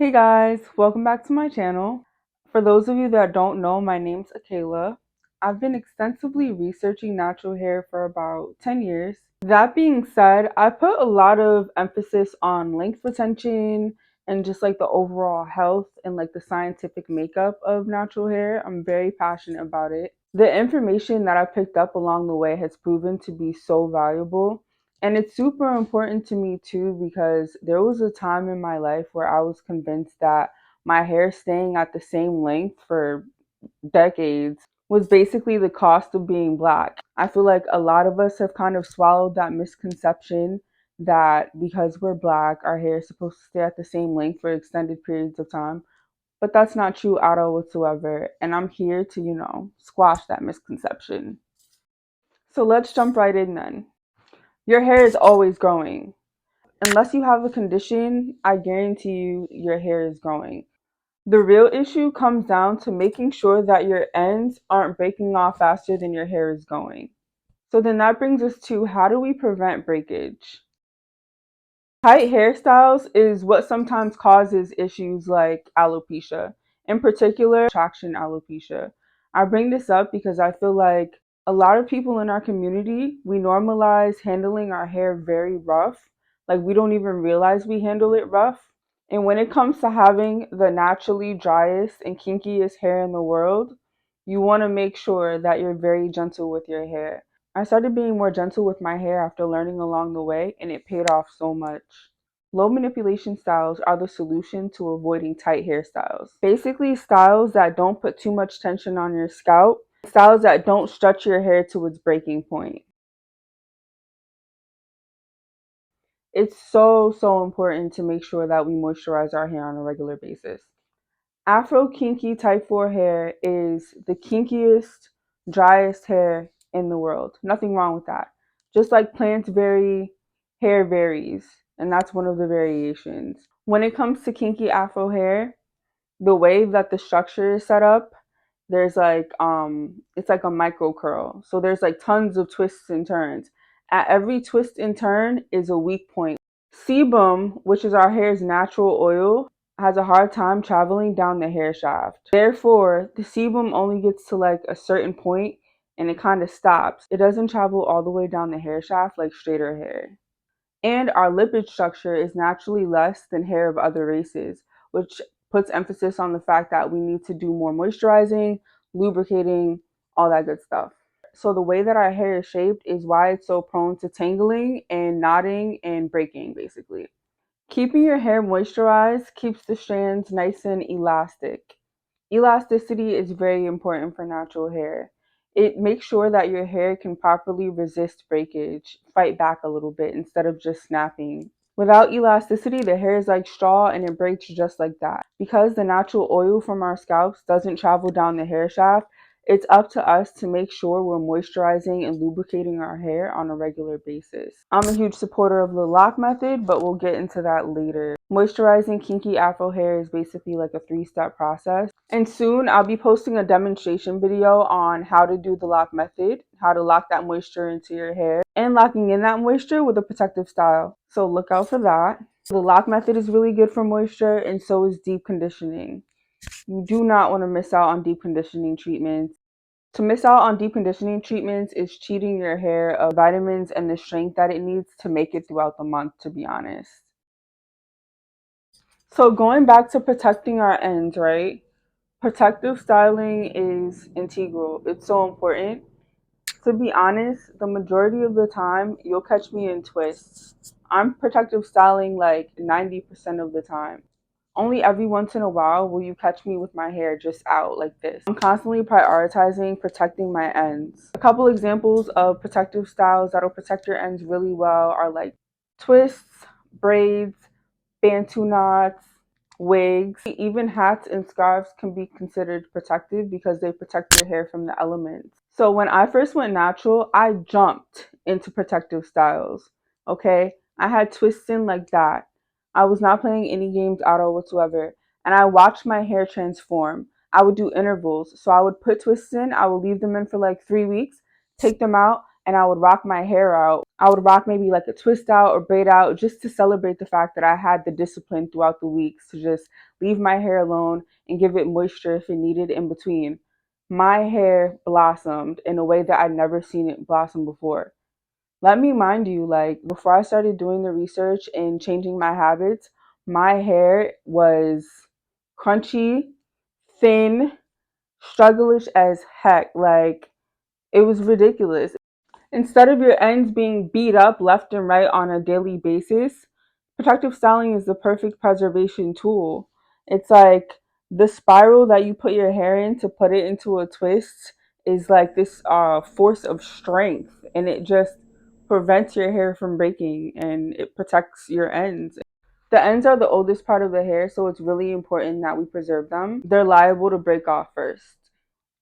Hey guys, welcome back to my channel. For those of you that don't know, my name's Akayla. I've been extensively researching natural hair for about 10 years. That being said, I put a lot of emphasis on length retention and just like the overall health and like the scientific makeup of natural hair. I'm very passionate about it. The information that I picked up along the way has proven to be so valuable. And it's super important to me too because there was a time in my life where I was convinced that my hair staying at the same length for decades was basically the cost of being black. I feel like a lot of us have kind of swallowed that misconception that because we're black, our hair is supposed to stay at the same length for extended periods of time. But that's not true at all whatsoever. And I'm here to, squash that misconception. So let's jump right in then. Your hair is always growing. Unless you have a condition, I guarantee you your hair is growing. The real issue comes down to making sure that your ends aren't breaking off faster than your hair is going. So then that brings us to, how do we prevent breakage? Tight hairstyles is what sometimes causes issues like alopecia, in particular, traction alopecia. I bring this up because I feel like a lot of people in our community, we normalize handling our hair very rough. Like we don't even realize we handle it rough. And when it comes to having the naturally driest and kinkiest hair in the world, you want to make sure that you're very gentle with your hair. I started being more gentle with my hair after learning along the way, and it paid off so much. Low manipulation styles are the solution to avoiding tight hairstyles. Basically, styles that don't put too much tension on your scalp, styles that don't stretch your hair to its breaking point. It's so important to make sure that we moisturize our hair on a regular basis. Afro kinky type 4 hair is the kinkiest, driest hair in the world. Nothing wrong with that. Just like plants vary, hair varies, and that's one of the variations. When it comes to kinky Afro hair, the way that the structure is set up, there's like it's like a micro curl. So there's like tons of twists and turns. At every twist and turn is a weak point. Sebum, which is our hair's natural oil, has a hard time traveling down the hair shaft. Therefore, the sebum only gets to like a certain point and it kind of stops. It doesn't travel all the way down the hair shaft like straighter hair. And our lipid structure is naturally less than hair of other races, which puts emphasis on the fact that we need to do more moisturizing, lubricating, all that good stuff. So the way that our hair is shaped is why it's so prone to tangling and knotting and breaking, basically. Keeping your hair moisturized keeps the strands nice and elastic. Elasticity is very important for natural hair. It makes sure that your hair can properly resist breakage, fight back a little bit instead of just snapping. Without elasticity, the hair is like straw and it breaks just like that. Because the natural oil from our scalps doesn't travel down the hair shaft, it's up to us to make sure we're moisturizing and lubricating our hair on a regular basis. I'm a huge supporter of the lock method, but we'll get into that later. Moisturizing kinky Afro hair is basically like a 3-step process. And soon I'll be posting a demonstration video on how to do the lock method, how to lock that moisture into your hair, and locking in that moisture with a protective style. So look out for that. The lock method is really good for moisture, and so is deep conditioning. You do not want to miss out on deep conditioning treatments. To miss out on deep conditioning treatments is cheating your hair of vitamins and the strength that it needs to make it throughout the month, to be honest. So going back to protecting our ends, right? Protective styling is integral. It's so important. To be honest, the majority of the time, you'll catch me in twists. I'm protective styling like 90% of the time. Only every once in a while will you catch me with my hair just out like this. I'm constantly prioritizing protecting my ends. A couple examples of protective styles that'll protect your ends really well are like twists, braids, bantu knots, wigs. Even hats and scarves can be considered protective because they protect your hair from the elements. So when I first went natural, I jumped into protective styles. Okay, I had twists in like that. I was not playing any games at all whatsoever. And I watched my hair transform. I would do intervals. So I would put twists in, I would leave them in for like 3 weeks, take them out, and I would rock my hair out. I would rock maybe like a twist out or braid out just to celebrate the fact that I had the discipline throughout the weeks to just leave my hair alone and give it moisture if it needed in between. My hair blossomed in a way that I'd never seen it blossom before. Let me mind you, like before I started doing the research and changing my habits, my hair was crunchy, thin, struggleish as heck. Like it was ridiculous. Instead of your ends being beat up left and right on a daily basis, protective styling is the perfect preservation tool. It's like the spiral that you put your hair in to put it into a twist is like this force of strength, and it just prevents your hair from breaking and it protects your ends. The ends are the oldest part of the hair, so it's really important that we preserve them. They're liable to break off first.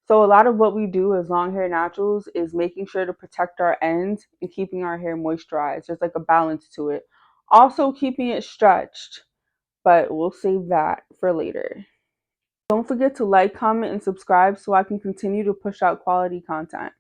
So a lot of what we do as long hair naturals is making sure to protect our ends and keeping our hair moisturized. There's like a balance to it. Also keeping it stretched, but we'll save that for later. Don't forget to like, comment, and subscribe so I can continue to push out quality content.